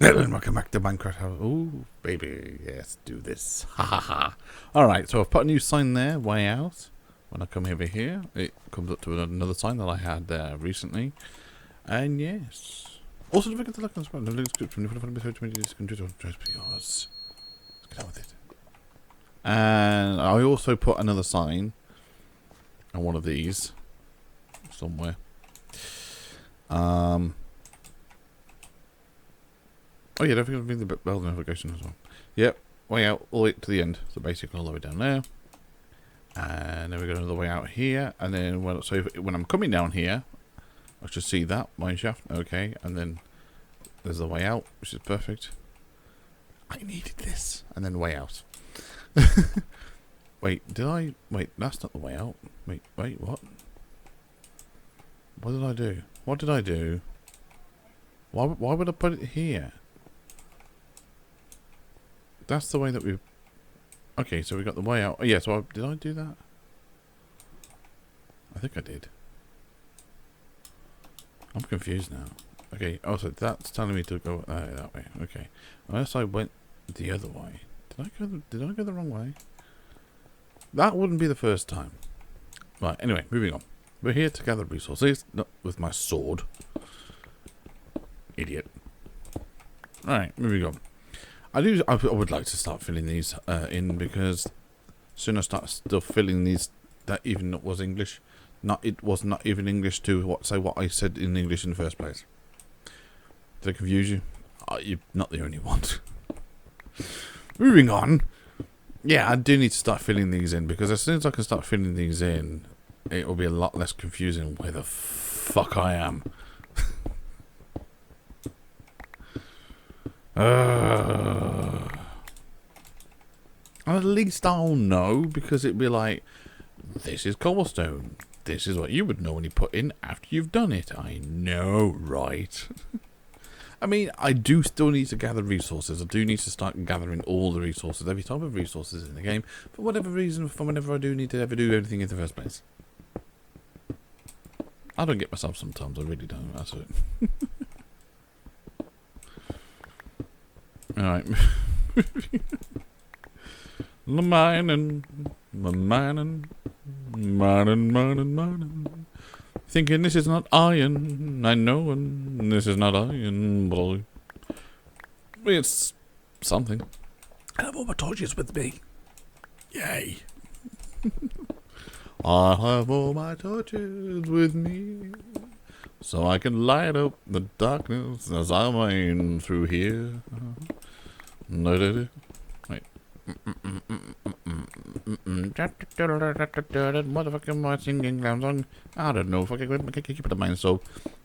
Hello and welcome back to Minecraft House. Ooh, baby, yes, do this. Ha ha ha. Alright, so I've put a new sign there, way out. When I come over here, it comes up to another sign that I had there recently. And yes. Also, don't forget to like and subscribe. The description. If you want to be let's get on with it. And I also put another sign on one of these somewhere. Oh yeah, don't forget to bring the bell notification as well. Yep, way out all the way to the end. So basically all the way down there. And then we got another way out here. And then when I'm coming down here, I should see that mine shaft. Okay, and then there's the way out, which is perfect. I needed this. And then way out. Wait, wait, that's not the way out. Wait, what? What did I do? What did I do? Why would I put it here? That's the way that we... Okay, so we got the way out. Oh, yeah, so did I do that? I think I did. I'm confused now. Okay, also that's telling me to go that way. Okay. Unless I went the other way. Did I go the wrong way? That wouldn't be the first time. Right, anyway, moving on. We're here to gather resources, not with my sword. Idiot. Alright, moving on. I would like to start filling these in, because soon I start still filling these that even was English. It was not even English to say what I said in English in the first place. Did I confuse you? You're not the only one. Moving on. Yeah, I do need to start filling these in, because as soon as I can start filling these in, it will be a lot less confusing where the fuck I am. At least I'll know, because it'd be like, this is cobblestone. This is what you would normally put in after you've done it. I know, right? I mean, I do still need to gather resources. I do need to start gathering all the resources, every type of resources in the game, for whatever reason, for whenever I do need to ever do anything in the first place. I don't get myself sometimes, I really don't, that's it. Alright. Mining. Thinking this is not iron. I know, and this is not iron, but it's something. I have all my torches with me. Yay. I have all my torches with me, so I can light up the darkness as I mine through here. Wait. Motherfucking my singing song. I don't know. Fucking keep it in mind. So,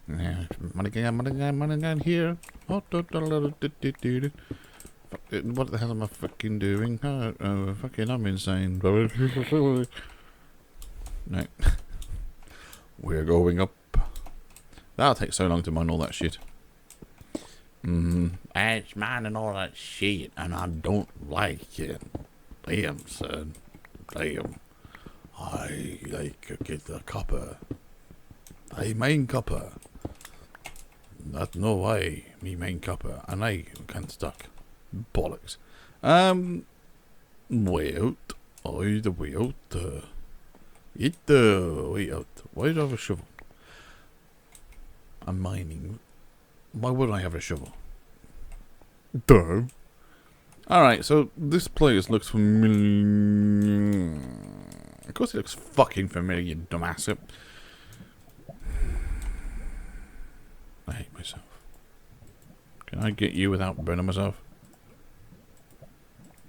money again here. What the hell am I fucking doing? Fucking, I'm insane. Right. We're going up. That'll take so long to mine all that shit. It's mining all that shit, and I don't like it. Damn, son. Damn. I like to get the copper. I mine copper. Not no way. Me mine copper, and I can't stuck. Bollocks. Way out. Oh, the way out. Way out. Why do I have a shovel? I'm mining. Why wouldn't I have a shovel? Duh. Alright, so this place looks familiar. Of course it looks fucking familiar, you dumbass. I hate myself. Can I get you without burning myself?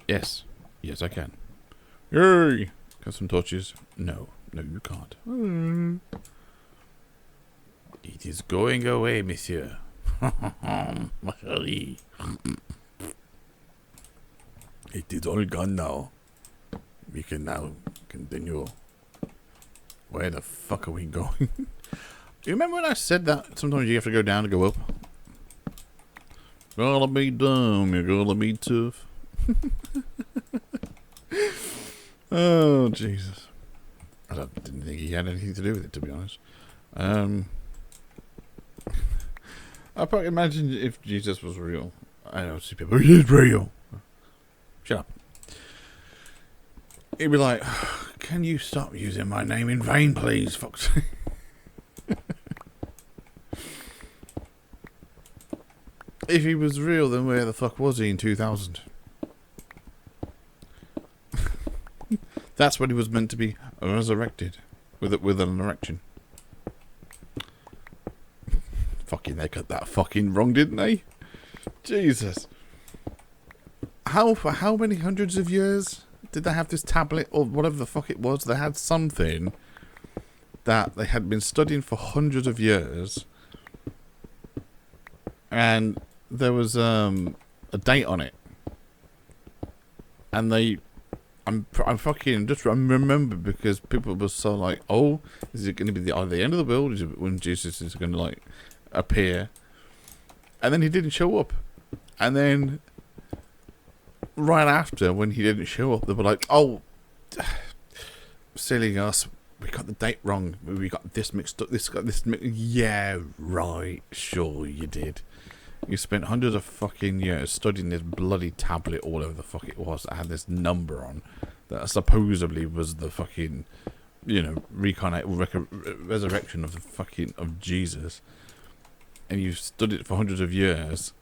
Yes. Yes, I can. Yay! Got some torches? No. No, you can't. It is going away, monsieur. It is all gone now. We can now continue. Where the fuck are we going? You remember when I said that sometimes you have to go down to go up? Gotta be dumb, you're gonna be tough. Oh, Jesus. I didn't think he had anything to do with it, to be honest. I probably imagine if Jesus was real, I know see people. It is real. Shut up. He'd be like, "Can you stop using my name in vain, please, Fox?" If he was real, then where the fuck was he in 2000? That's when he was meant to be resurrected with an erection. Fucking, they got that fucking wrong, didn't they? Jesus. For how many hundreds of years did they have this tablet or whatever the fuck it was? They had something that they had been studying for hundreds of years, and there was a date on it, and I'm fucking just remember because people were so like, oh, is it going to be the end of the world? Is it when Jesus is going to like appear? And then he didn't show up, and then right after when he didn't show up, they were like, oh, silly us, we got the date wrong, we got this mixed up, yeah, right, sure you did. You spent hundreds of fucking years studying this bloody tablet, or whatever the fuck it was, that had this number on, that supposedly was the fucking, you know, resurrection of the fucking, of Jesus. And you studied it for hundreds of years.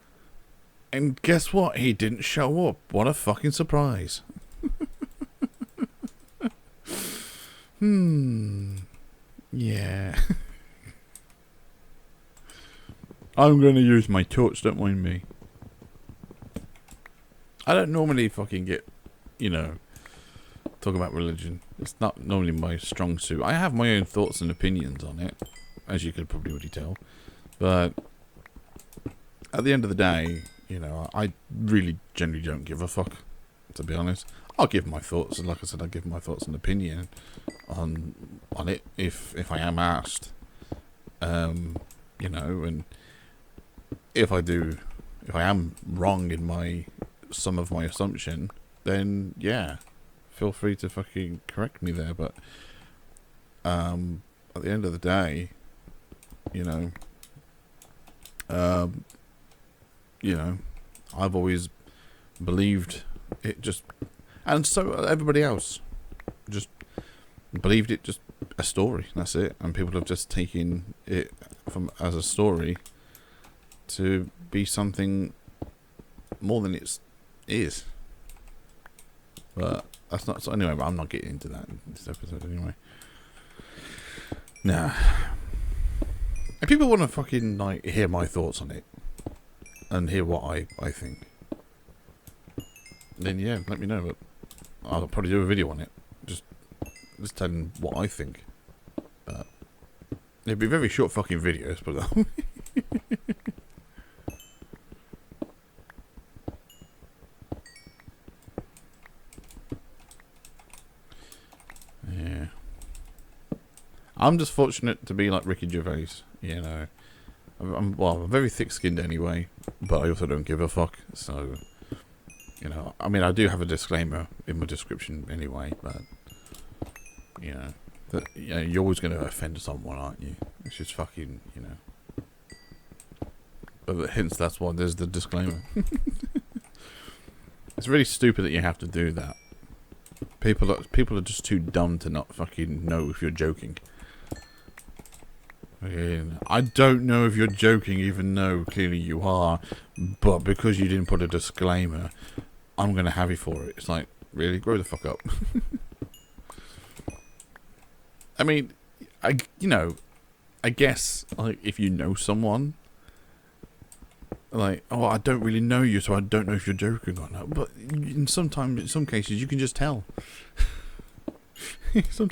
And guess what? He didn't show up. What a fucking surprise. Yeah. I'm going to use my torch, don't mind me. I don't normally fucking get, you know, talk about religion. It's not normally my strong suit. I have my own thoughts and opinions on it, as you could probably already tell. But at the end of the day, you know, I really generally don't give a fuck, to be honest. I'll give my thoughts, and like I said, I'll give my thoughts and opinion on it if I am asked. You know, and if I am wrong in some of my assumption, then yeah, feel free to fucking correct me there. But at the end of the day, you know, I've always believed it, just, and so everybody else just believed it, just a story. That's it. And people have just taken it as a story to be something more than it is. But that's not so. Anyway, but I'm not getting into that in this episode anyway. Nah. If people want to fucking like hear my thoughts on it and hear what I think, then yeah, let me know. But I'll probably do a video on it, just telling what I think. But it'd be very short fucking videos, but yeah, I'm just fortunate to be like Ricky Gervais. You know, I'm very thick-skinned anyway, but I also don't give a fuck. So, you know, I mean, I do have a disclaimer in my description anyway, but you know, that, you know, you're always going to offend someone, aren't you? It's just fucking, you know. But hence, that's why there's the disclaimer. It's really stupid that you have to do that. People are just too dumb to not fucking know if you're joking. I don't know if you're joking, even though clearly you are, but because you didn't put a disclaimer, I'm gonna have you for it. It's like, really? Grow the fuck up. I mean, I guess, like, if you know someone, like, oh, I don't really know you, so I don't know if you're joking or not. But in some cases, you can just tell. In some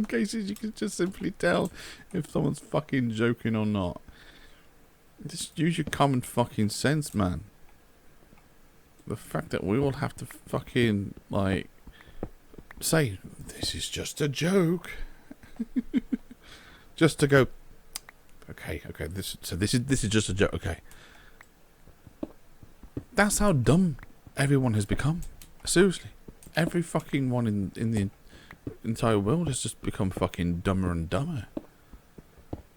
cases, you can just simply tell if someone's fucking joking or not. Just use your common fucking sense, man. The fact that we all have to fucking, like, say, this is just a joke. Just to go, okay, this is just a joke, okay. That's how dumb everyone has become. Seriously. Every fucking one in the entire world has just become fucking dumber and dumber.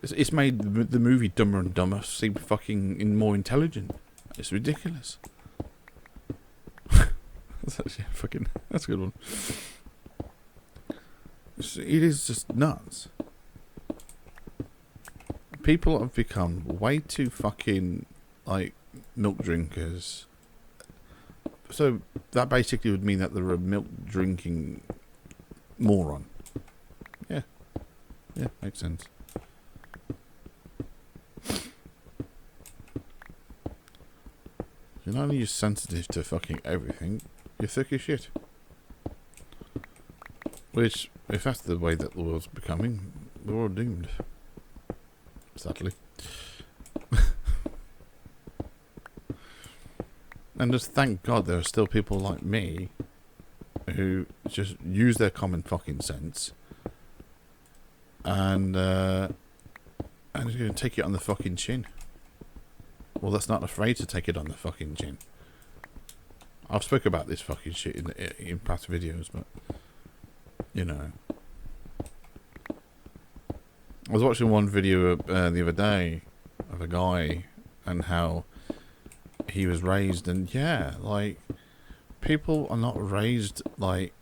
It's made the movie Dumber and Dumber seem fucking more intelligent. It's ridiculous. That's actually that's a good one. It is just nuts. People have become way too fucking, like, milk drinkers. So that basically would mean that they're a milk drinking moron. Yeah. Yeah, makes sense. You're not only sensitive to fucking everything, you're thick as shit. Which, if that's the way that the world's becoming, we're all doomed. Sadly. And just thank God there are still people like me who just use their common fucking sense and just going to take it on the fucking chin. Well, that's not afraid to take it on the fucking chin. I've spoke about this fucking shit in past videos, but you know, I was watching one video the other day of a guy and how he was raised, and yeah, like, people are not raised like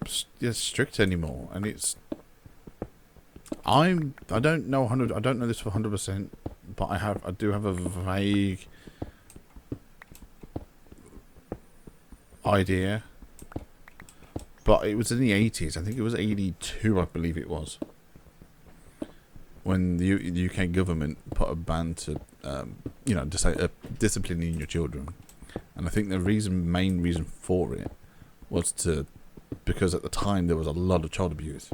strict anymore, and it's I don't know this for 100%, but I do have a vague idea. But it was in the 80s. I think it was 82, I believe it was, when the UK government put a ban to, disciplining your children. And I think the main reason for it was because at the time there was a lot of child abuse.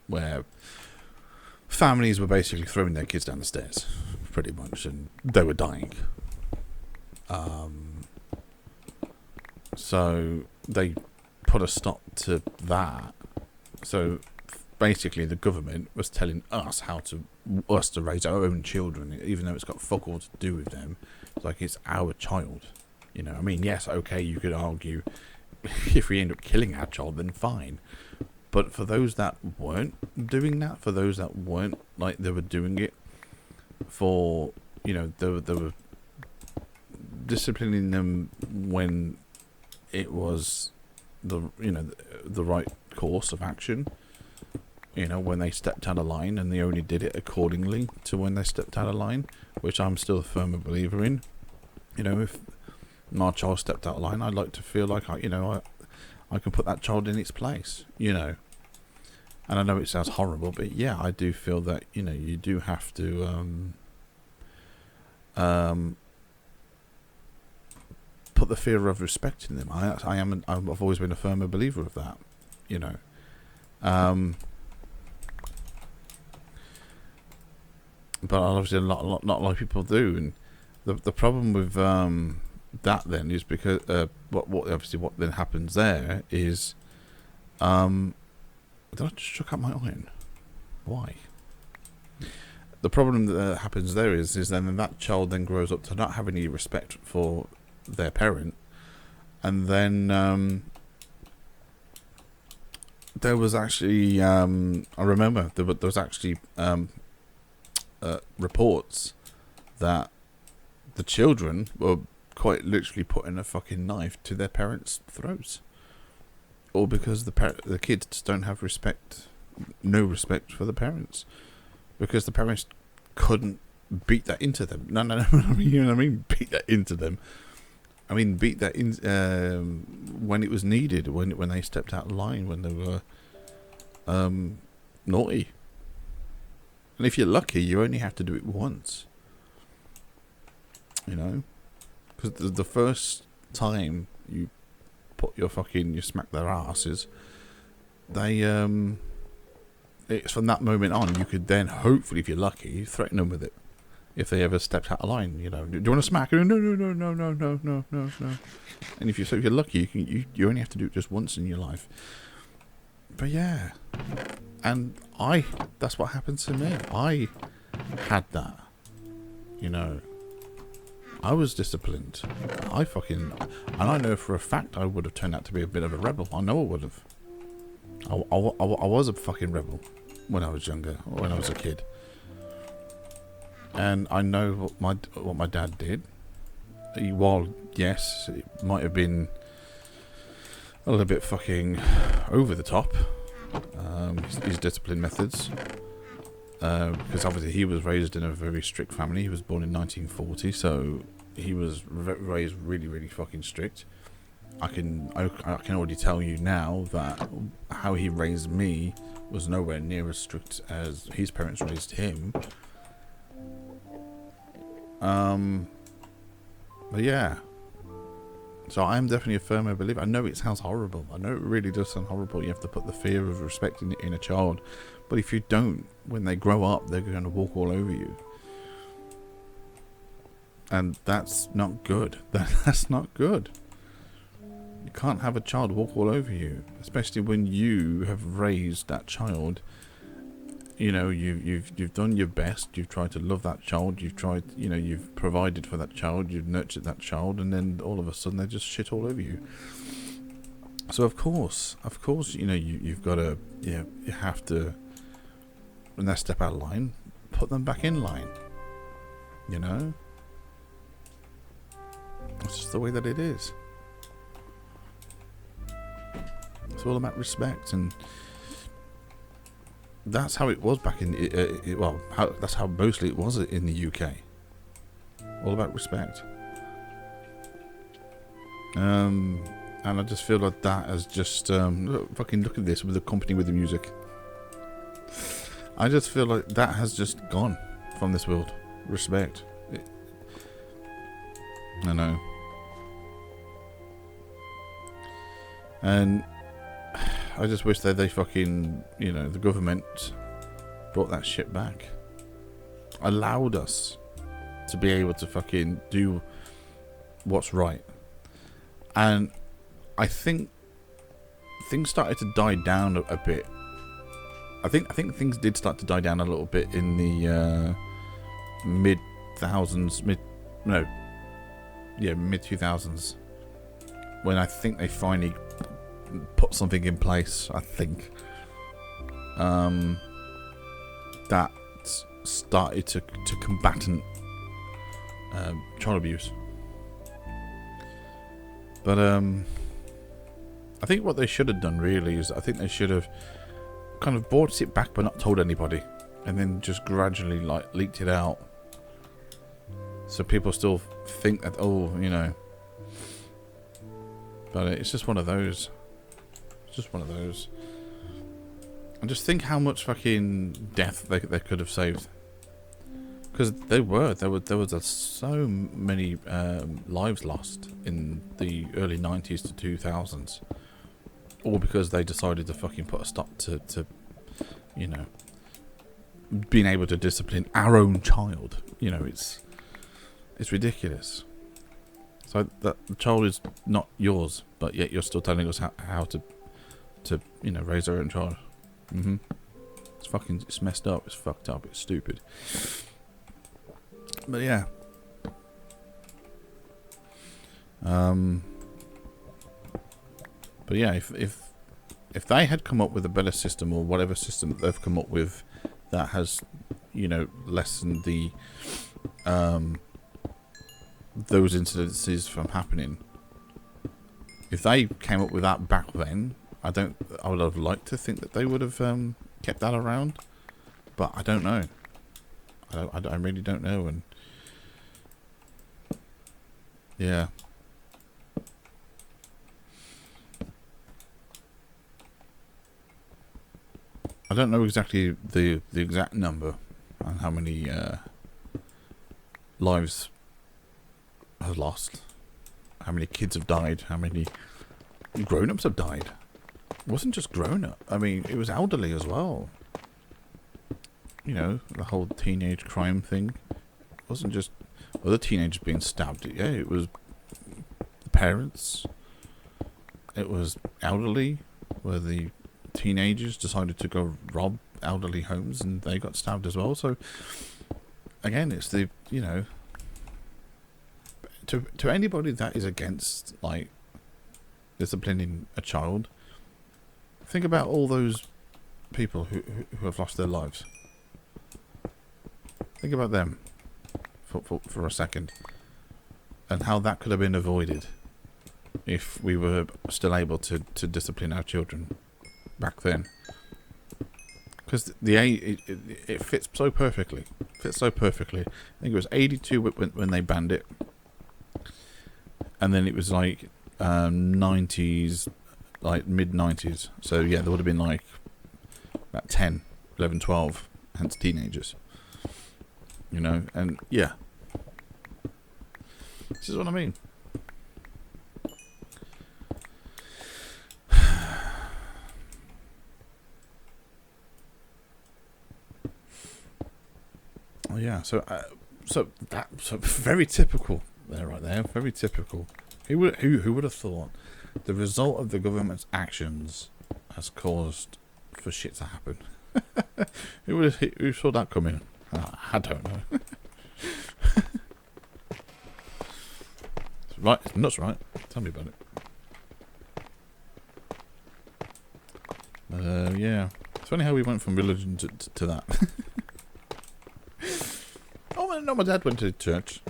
Where families were basically throwing their kids down the stairs, pretty much, and they were dying. So they put a stop to that. So basically the government was telling us to raise our own children, even though it's got fuck all to do with them. It's like, it's our child. You know, I mean, yes, okay, you could argue if we end up killing our child, then fine. But for those that weren't doing that, for those that weren't, like, they were doing it for, you know, they were disciplining them when it was the right course of action. You know, when they stepped out of line, and they only did it accordingly to when they stepped out of line, which I'm still a firm believer in. You know, if my child stepped out of line, I'd like to feel like I can put that child in its place, you know. And I know it sounds horrible, but yeah, I do feel that, you know, you do have to put the fear of respect in them. I've always been a firm believer of that, you know. But obviously not a lot of people do, and the problem with that then is because what then happens there is did I just chuck up my iron? Why? The problem that happens there is then that child then grows up to not have any respect for their parent, and then there was actually I remember there was actually reports that the children were quite literally putting a fucking knife to their parents' throats, or because the kids just don't have no respect for the parents, because the parents couldn't beat that into them. No, you know what I mean? Beat that into them. I mean, beat that in when it was needed, when they stepped out of line, when they were naughty. And if you're lucky, you only have to do it once. You know, because the first time you smack their asses, it's from that moment on, you could then, hopefully, if you're lucky, threaten them with it. If they ever stepped out of line, you know, do you want to smack her? No. And if you're lucky, you only have to do it just once in your life. But yeah, and that's what happened to me. I had that, you know. I was disciplined. And I know for a fact I would have turned out to be a bit of a rebel. I know I would have. I was a fucking rebel when I was younger, when I was a kid. And I know what my dad did. While yes, it might have been a little bit fucking over the top, his discipline methods, because obviously he was raised in a very strict family. He was born in 1940, so he was raised really, really fucking strict. I can already tell you now that how he raised me was nowhere near as strict as his parents raised him. But yeah, so I'm definitely a firm believer. I know it sounds horrible. I know it really does sound horrible. You have to put the fear of respect in a child, but if you don't, when they grow up, they're going to walk all over you, and that's not good. That's not good. You can't have a child walk all over you, especially when you have raised that child. You know, you've done your best. You've tried to love that child. You've tried, you've provided for that child. You've nurtured that child, and then all of a sudden they just shit all over you. So of course, you've got to, you have to, when they step out of line, put them back in line. You know, it's just the way that it is. It's all about respect, and that's how it was back in that's how mostly it was in the UK. All about respect. And I just feel like that has just fucking look at this with the company with the music. I just feel like that has just gone from this world. Respect. I know. And I just wish that they fucking, the government brought that shit back. Allowed us to be able to fucking do what's right. And I think things started to die down a bit. I think things did start to die down a little bit in the mid 2000s, when I think they finally put something in place. I think that started to combat child abuse. But I think what they should have done really is, I think they should have kind of brought it back but not told anybody, and then just gradually leaked it out, so people still think that, but it's just one of those. It's just one of those. And just think how much fucking death they could have saved. Because there was so many lives lost in the early 90s to 2000s. All because they decided to fucking put a stop to being able to discipline our own child. It's ridiculous. So that the child is not yours, but yet you're still telling us how to raise our own child. It's messed up. It's fucked up. It's stupid. But yeah. But yeah, if they had come up with a better system, or whatever system that they've come up with that has, lessened the those incidences from happening. If they came up with that back then, I would have liked to think that they would have kept that around, but I don't know. I really don't know, and yeah. I don't know exactly the exact number on how many lives have lost, how many kids have died, how many grown-ups have died. It wasn't just grown-up. I mean, it was elderly as well. The whole teenage crime thing. It wasn't just other teenagers being stabbed. Yeah, it was the parents. It was elderly, where the teenagers decided to go rob elderly homes, and they got stabbed as well. So again, it's the to anybody that is against disciplining a child, think about all those people who have lost their lives. Think about them. for a second, and how that could have been avoided if we were still able to discipline our children back then. Because it fits so perfectly. I think it was 82 when they banned it, and then it was like 90s, like mid 90s. So yeah, there would have been like about 10, 11, 12, hence teenagers. You know, and yeah, this is what I mean. Oh yeah, so very typical there, right there. Very typical. Who would have thought the result of the government's actions has caused for shit to happen? Who saw that coming? I don't know. Right, it's nuts, right? Tell me about it. Yeah, it's funny how we went from religion to that. Oh no, my dad went to church.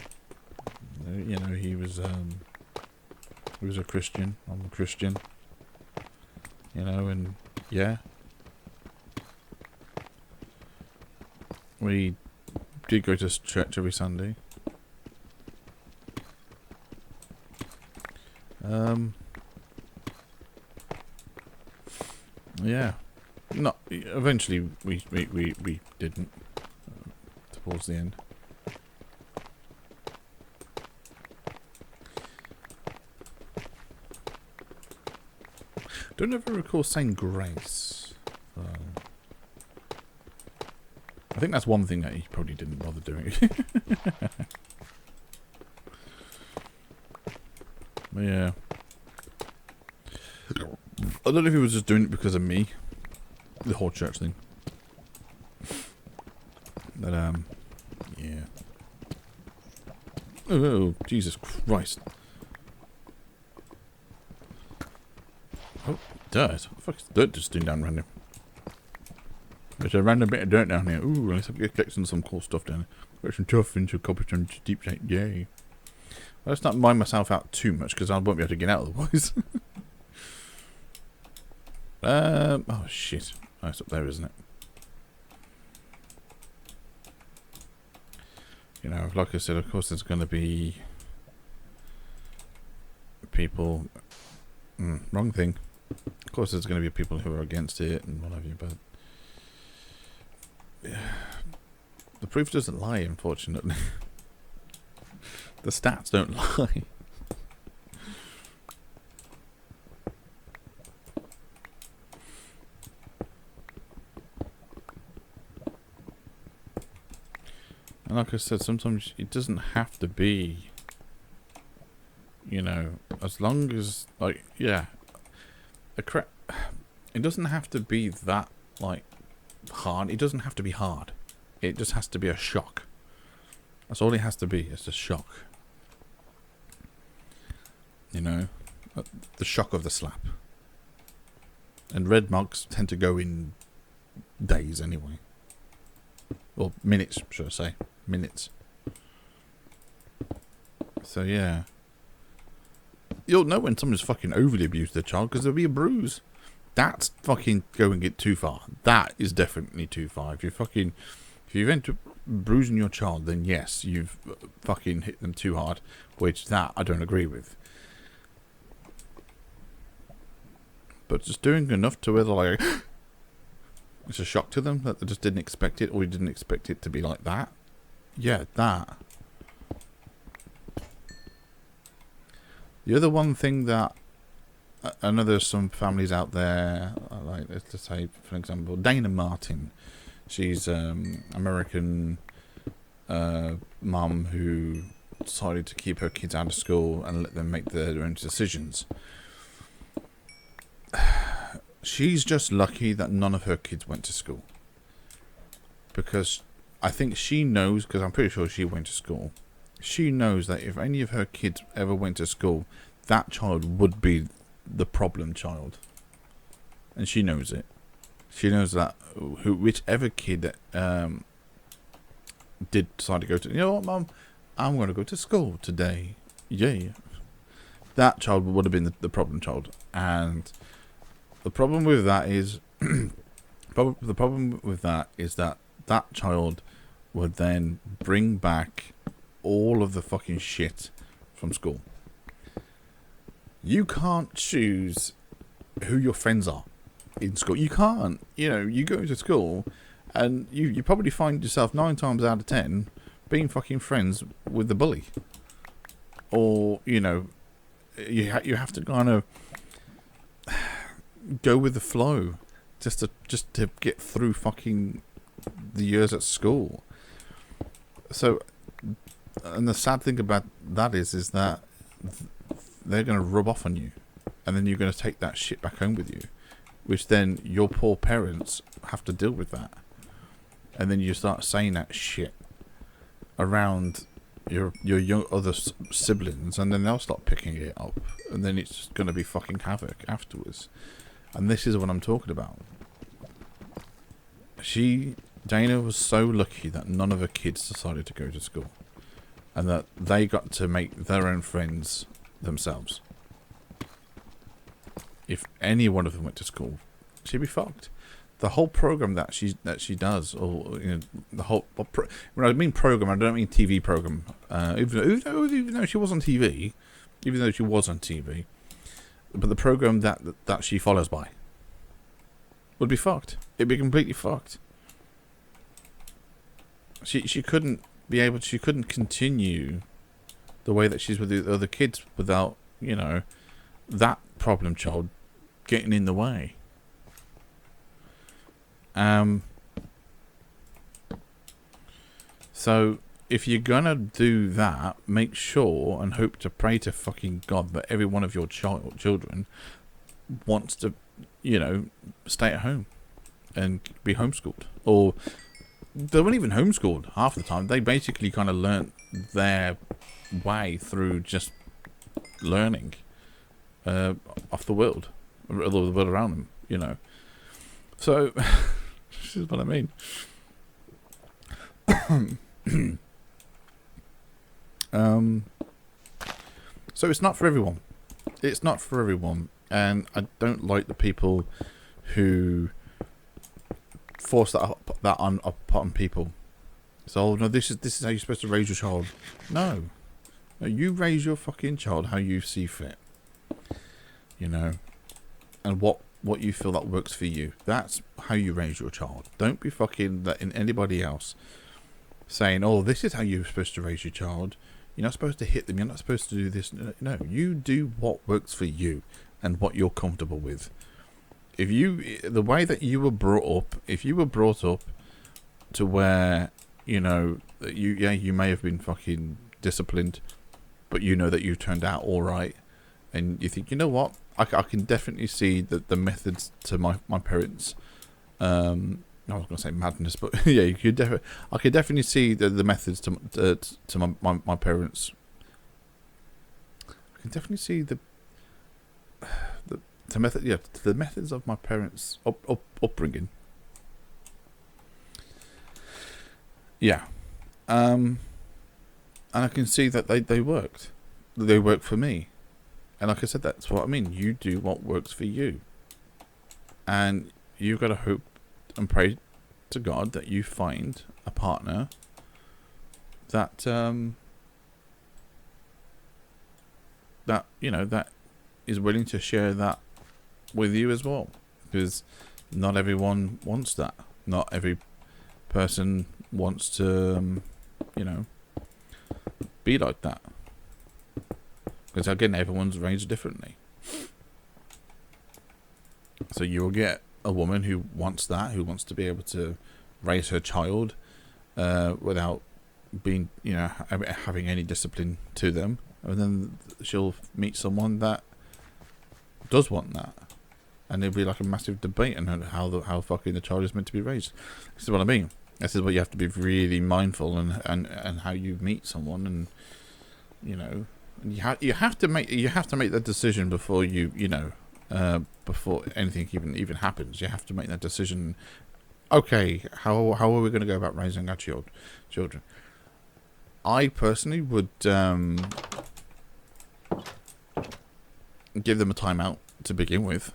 You know, he was a Christian. I'm a Christian. You know, and yeah, we did go to church every Sunday. Yeah, not eventually we didn't towards the end. Don't ever recall saying grace. I think that's one thing that he probably didn't bother doing. But yeah, I don't know if he was just doing it because of me, the whole church thing. But yeah. Oh, Jesus Christ! Oh, dirt! Fuck, dirt just doing down random. There's a random bit of dirt down here. Ooh, let's get collecting some cool stuff down there. Got some tough into cobblestone deep shape. Yay! Let's not mind myself out too much because I won't be able to get out otherwise. Oh shit! Oh, it's up there, isn't it? You know, like I said, of course, there's going to be people. Wrong thing. Of course, there's going to be people who are against it and what have you, but the proof doesn't lie, unfortunately. The stats don't lie. And like I said, sometimes it doesn't have to be, you know, as long as, like, yeah, it doesn't have to be that, like, hard. It doesn't have to be hard. It just has to be a shock. That's all it has to be. It's a shock. You know, the shock of the slap. And red marks tend to go in days anyway. Or minutes, should I say. Minutes. So yeah. You'll know when someone's fucking overly abused their child because there'll be a bruise. That's fucking going it too far. That is definitely too far. If you've entered bruising your child, then yes, you've fucking hit them too hard, which that I don't agree with. But just doing enough to where they're like, it's a shock to them that they just didn't expect it, or you didn't expect it to be like that. Yeah, that. The other one thing that I know there's some families out there, like let's just say, for example, Dana Martin. She's American mum who decided to keep her kids out of school and let them make their own decisions. She's just lucky that none of her kids went to school. Because I think she knows, because I'm pretty sure she went to school, she knows that if any of her kids ever went to school, that child would be the problem child. And she knows it. She knows that whichever kid did decide to go to, you know what, Mum, I'm going to go to school today. Yeah. That child would have been the problem child. And the problem with that is, the problem with that is that child would then bring back all of the fucking shit from school. You can't choose who your friends are in school. You can't. You know, you go to school and you probably find yourself 9 times out of 10 being fucking friends with the bully. Or, you know, you have to kind of go with the flow just to get through fucking the years at school. So, and the sad thing about that is that they're going to rub off on you, and then you're going to take that shit back home with you, which then your poor parents have to deal with that, and then you start saying that shit around your young other siblings, and then they'll start picking it up, and then it's just going to be fucking havoc afterwards. And this is what I'm talking about. Dana was so lucky that none of her kids decided to go to school, and that they got to make their own friends themselves. If any one of them went to school, she'd be fucked. The whole program that she does, or you know, the whole when I mean program, I don't mean TV program. Even though she was on TV, but the program that she follows by would be fucked. It'd be completely fucked. She couldn't be able. She couldn't continue the way that she's with the other kids without, you know, that problem child getting in the way. So if you're gonna do that, make sure and hope to pray to fucking God that every one of your children wants to, you know, stay at home and be homeschooled. Or they weren't even homeschooled half the time. They basically kind of learnt their way through just learning off the world, or the world around them, you know. So this is what I mean. So it's not for everyone. It's not for everyone, and I don't like the people who force that upon people. So, no, this is how you're supposed to raise your child. No, you raise your fucking child how you see fit. You know, and what you feel that works for you. That's how you raise your child. Don't be fucking letting anybody else saying, "Oh, this is how you're supposed to raise your child. You're not supposed to hit them. You're not supposed to do this." No, you do what works for you and what you're comfortable with. The way that you were brought up, if you were brought up to where, you know, that you may have been fucking disciplined, but you know that you turned out all right, and you think, you know what, I can definitely see the methods to my parents. I was going to say madness, but yeah, I could definitely see the methods to my parents. I can definitely see the methods of my parents' upbringing. Yeah, and I can see that they worked. They worked for me, and like I said, that's what I mean. You do what works for you, and you've got to hope and pray to God that you find a partner that you know, that is willing to share that with you as well, because not everyone wants that. Not every person wants to you know, be like that, because again, everyone's raised differently. So you'll get a woman who wants that, who wants to be able to raise her child without being, you know, having any discipline to them, and then she'll meet someone that does want that, and it'll be like a massive debate on how fucking the child is meant to be raised. This is what I mean. This is what you have to be really mindful and how you meet someone, and you know, you have to make that decision before you know. Before anything even happens, you have to make that decision Okay, how are we going to go about raising our children? I personally would give them a timeout to begin with.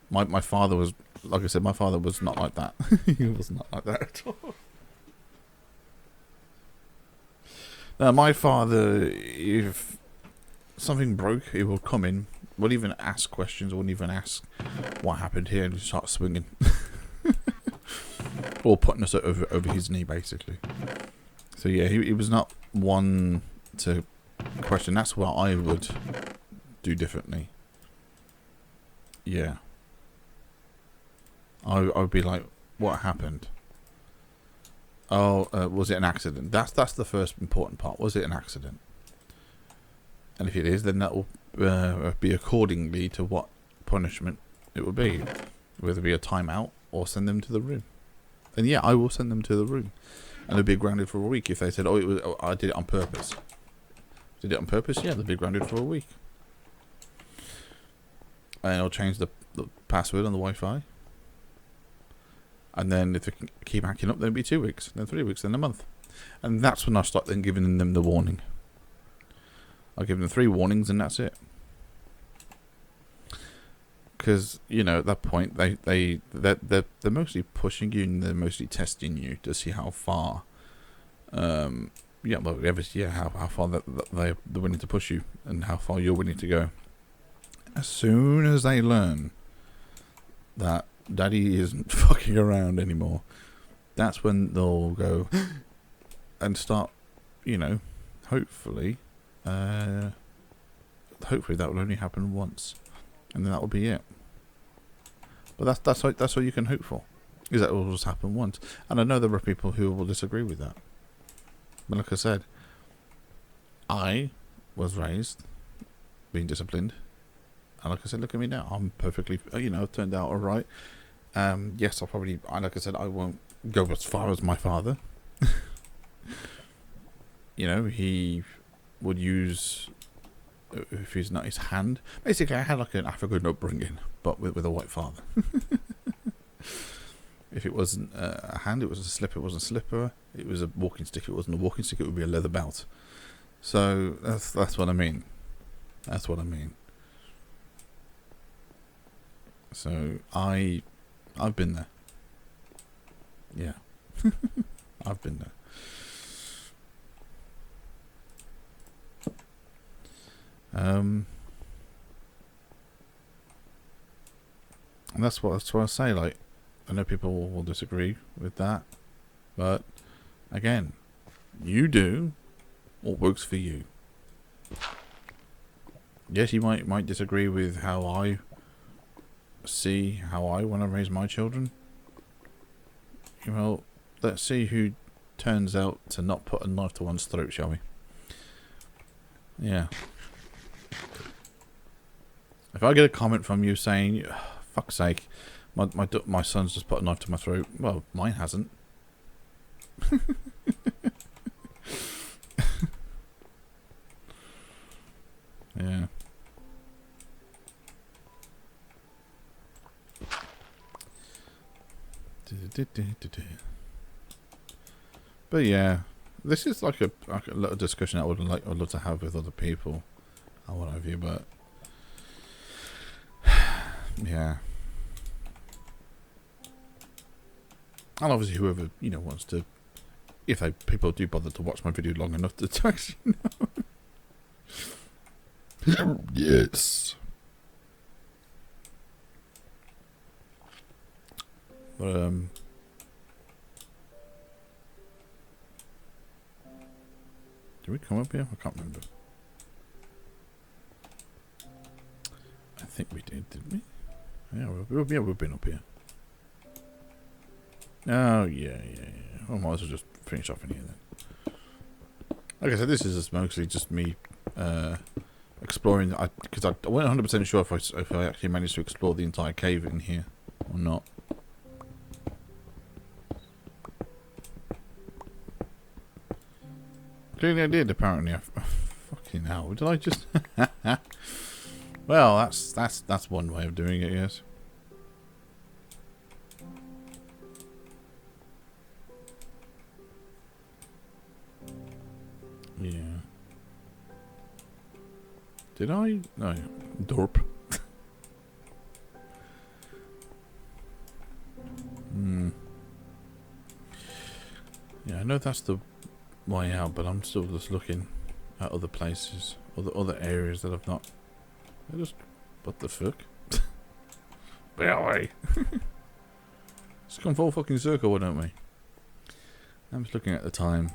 My father was, like I said, my father was not like that. He was not like that at all. Now, my father, if something broke, he would come in, wouldn't even ask questions, wouldn't even ask what happened here, and just start swinging. Or putting us over his knee, basically. So yeah, he was not one to question. That's what I would do differently. Yeah. I would be like, what happened? Oh, was it an accident? That's the first important part. Was it an accident? And if it is, then that will be accordingly to what punishment it will be. Whether it be a timeout or send them to the room. And yeah, I will send them to the room. And they'll be grounded for a week. If they said, I did it on purpose. Did it on purpose? Yeah, they'll be grounded for a week. And I'll change the password on the Wi-Fi. And then if they keep acting up, then it'll be 2 weeks, then 3 weeks, then a month. And that's when I start then giving them the warning. I'll give them 3 warnings and that's it. Because, you know, at that point, they're mostly pushing you and they're mostly testing you to see how far, how far they're willing to push you and how far you're willing to go. As soon as they learn that Daddy isn't fucking around anymore, that's when they'll go and start, you know, hopefully that will only happen once. And then that will be it. But that's what you can hope for, is that it will just happen once. And I know there are people who will disagree with that. But like I said, I was raised being disciplined, and like I said, look at me now. I'm perfectly, turned out all right. Yes, like I said, I won't go as far as my father. You know, he would use, if he's not his hand. Basically, I had like an African upbringing, but with a white father. If it wasn't a hand, it was a slipper. It wasn't a slipper. It was a walking stick. It wasn't a walking stick. It would be a leather belt. So that's what I mean. That's what I mean. So I've been there. Yeah, I've been there. And that's what I say. Like, I know people will disagree with that, but again, you do what works for you. Yes, you might disagree with how I want to raise my children. Well, let's see who turns out to not put a knife to one's throat, shall we? Yeah. If I get a comment from you saying, "Fuck's sake, my son's just put a knife to my throat," well, mine hasn't. Yeah. But yeah, this is like a little discussion I would love to have with other people and what have you. But yeah, and obviously whoever wants to, if people do bother to watch my video long enough to actually know. Yes. But did we come up here? I can't remember. I think we did we? Yeah, we've been up here. Oh yeah. I might as well just finish off in here then. Like I said, this is mostly just me exploring. Because I wasn't 100% sure if I actually managed to explore the entire cave in here or not. Clearly I did, apparently. Fucking hell, did I just... Well, that's one way of doing it, yes. Yeah. Did I? No. Dorp. Yeah, I know that's the way out, but I'm still just looking at other places, other areas that I've not. I just, what the fuck? Away. Let's come full fucking circle, why don't we? I'm just looking at the time.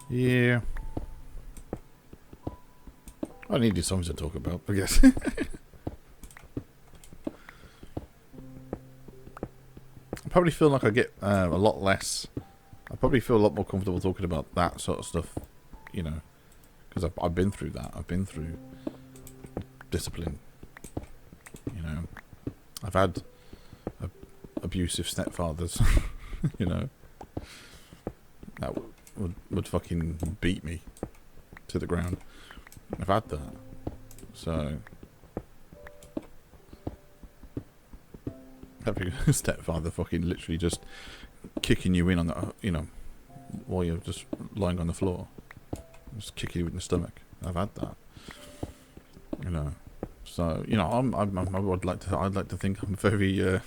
Yeah. I needed songs to talk about, I guess. I probably feel like I get a lot less. I probably feel a lot more comfortable talking about that sort of stuff, you know, because I've been through that. I've been through discipline. You know, I've had abusive stepfathers. You know, that would fucking beat me to the ground. I've had that, so having a stepfather fucking literally just kicking you in on the, you know, while you're just lying on the floor, just kicking you in the stomach. I've had that, you know. So you know, I'd like to think I'm very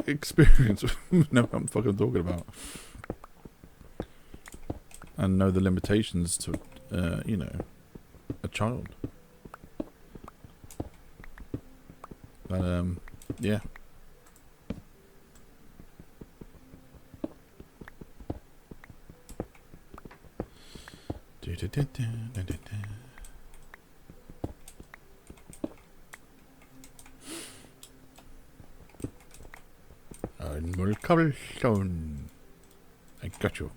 experienced. Know what I'm fucking talking about. And know the limitations to, you know, a child. But, yeah. More cobblestone. I got you.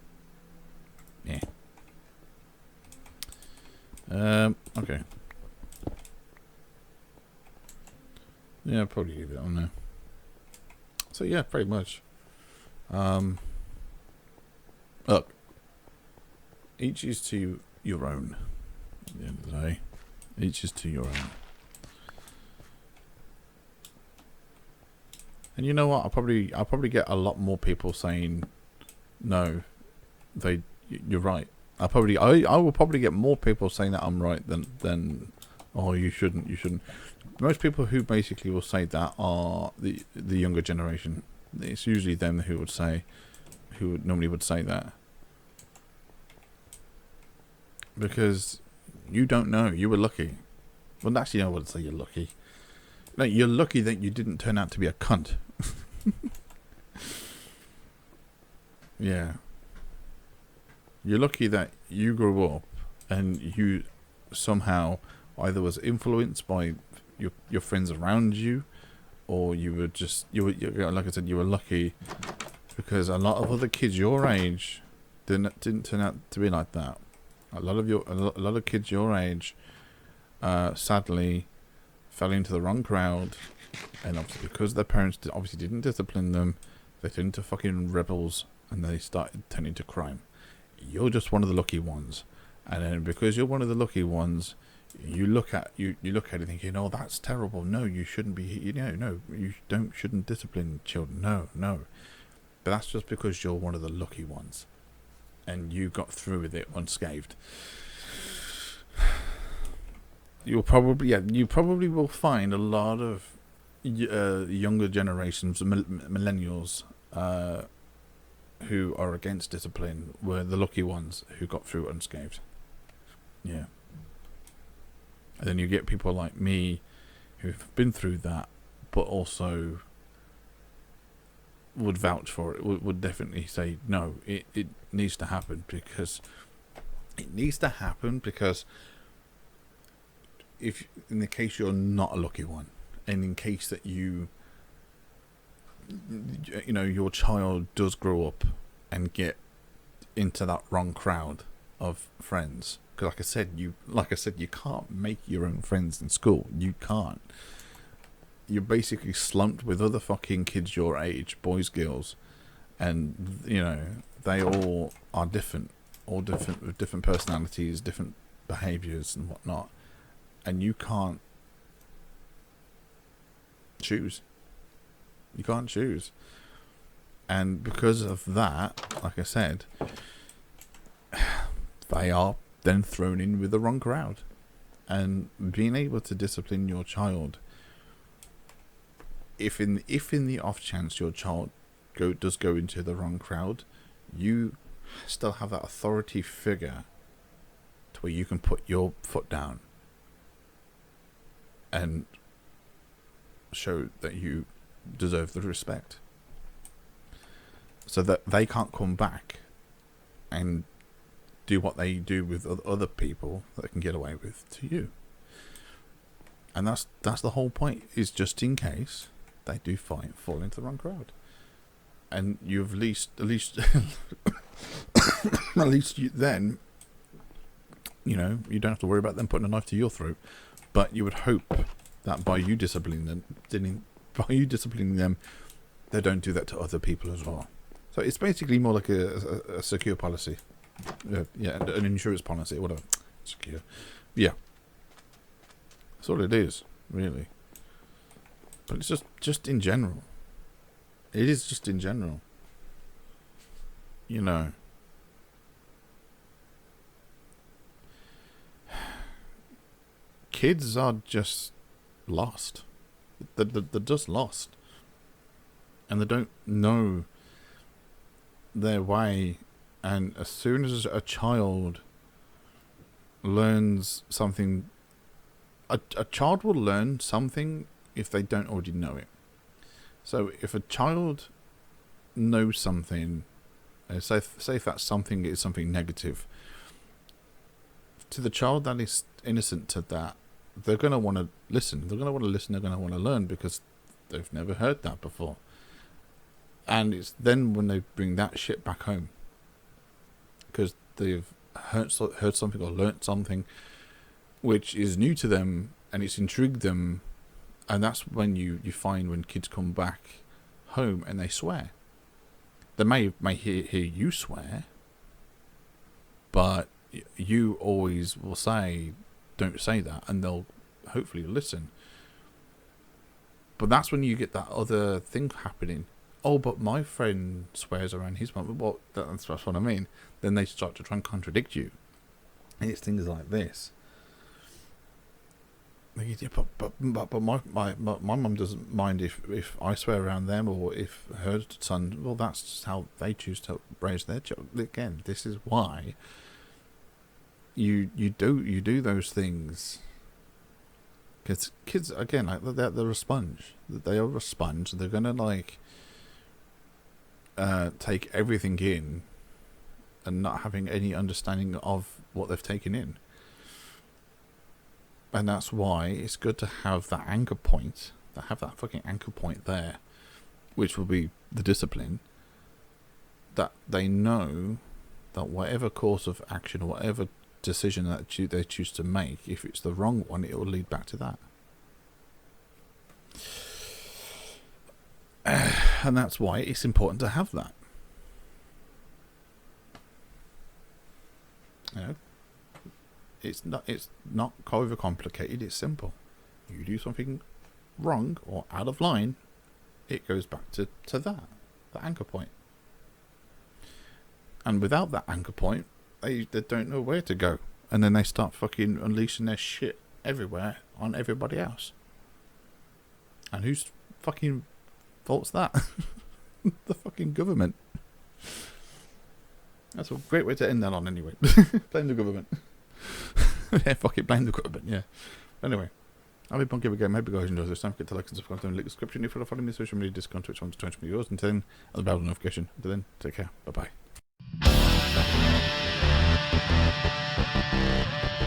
Yeah. Okay. Yeah, probably leave it on there. So yeah, pretty much. Look. Each is to your own. At the end of the day, each is to your own. And you know what? I'll probably get a lot more people saying, no, you're right. I will probably get more people saying that I'm right than oh, you shouldn't. Most people who basically will say that are the younger generation. It's usually them who normally would say that. Because you don't know. You were lucky. Well, actually, I wouldn't say you're lucky. No, you're lucky that you didn't turn out to be a cunt. Yeah. You're lucky that you grew up and you somehow either was influenced by your friends around you, or you were like I said, you were lucky, because a lot of other kids your age didn't turn out to be like that. A lot of kids your age, sadly, fell into the wrong crowd, and obviously because their parents obviously didn't discipline them, they turned into fucking rebels, and they started turning to crime. You're just one of the lucky ones, and then because you're one of the lucky ones, you look at it thinking, oh, that's terrible. No, you shouldn't be. No, you shouldn't discipline children. No, but that's just because you're one of the lucky ones, and you got through with it unscathed. You probably will find a lot of younger generations, millennials, who are against discipline were the lucky ones who got through unscathed. Yeah. And then you get people like me who've been through that, but also would vouch for it, would definitely say, no, it needs to happen, because if, in the case you're not a lucky one, and in case that you know, your child does grow up and get into that wrong crowd of friends, because like I said, you can't make your own friends in school. You can't. You're basically slumped with other fucking kids your age, boys, girls, and you know, they all are different, with different personalities, different behaviours and whatnot, and you can't choose. You can't choose. And because of that, like I said, they are then thrown in with the wrong crowd. And being able to discipline your child, if in the off chance your child does go into the wrong crowd, you still have that authority figure to where you can put your foot down and show that you deserve the respect, so that they can't come back and do what they do with other people that they can get away with to you. And that's the whole point, is just in case they do fall into the wrong crowd. And you've at least at least you then, you know, you don't have to worry about them putting a knife to your throat. But you would hope that by you disciplining them, they don't do that to other people as well. So it's basically more like a secure policy. Yeah, an insurance policy or whatever. Secure. Yeah. That's all it is, really. But it's just in general. It is just in general. You know. Kids are just lost. They're just lost. And they don't know their way. And as soon as a child learns something, a child will learn something if they don't already know it. So if a child knows something, say if that something is something negative, to the child that is innocent to that, they're going to want to listen. They're going to want to listen. They're going to want to learn because they've never heard that before. And it's then when they bring that shit back home, because they've heard something or learnt something which is new to them and it's intrigued them. And that's when you find when kids come back home and they swear. They may hear you swear, but you always will say, don't say that, and they'll hopefully listen. But that's when you get that other thing happening. Oh, but my friend swears around his mum. Well, that's what I mean. Then they start to try and contradict you. And it's things like this. Yeah, but my mum doesn't mind if I swear around them or if her son. Well, that's just how they choose to raise their child. Again, this is why you do those things. Because kids, again, like they're a sponge. They are a sponge. They're gonna take everything in, and not having any understanding of what they've taken in. And that's why it's good to have that anchor point, that fucking anchor point there, which will be the discipline, that they know that whatever course of action or whatever decision that they choose to make, if it's the wrong one, it will lead back to that. And that's why it's important to have that. You know? It's not overcomplicated, it's simple. You do something wrong or out of line, it goes back to that anchor point. And without that anchor point, they don't know where to go. And then they start fucking unleashing their shit everywhere on everybody else. And whose fucking fault's that? The fucking government. That's a great way to end that on anyway. Blame the government. Yeah, fuck it, blame the government, yeah. Anyway, I'll be Punk again. Maybe guys enjoy this. Don't forget to like and subscribe to the link description. If you want to follow me on social media, Discord, Twitch, on to 20 yours. Until then, I'll bell notification. Until then, take care. Bye bye.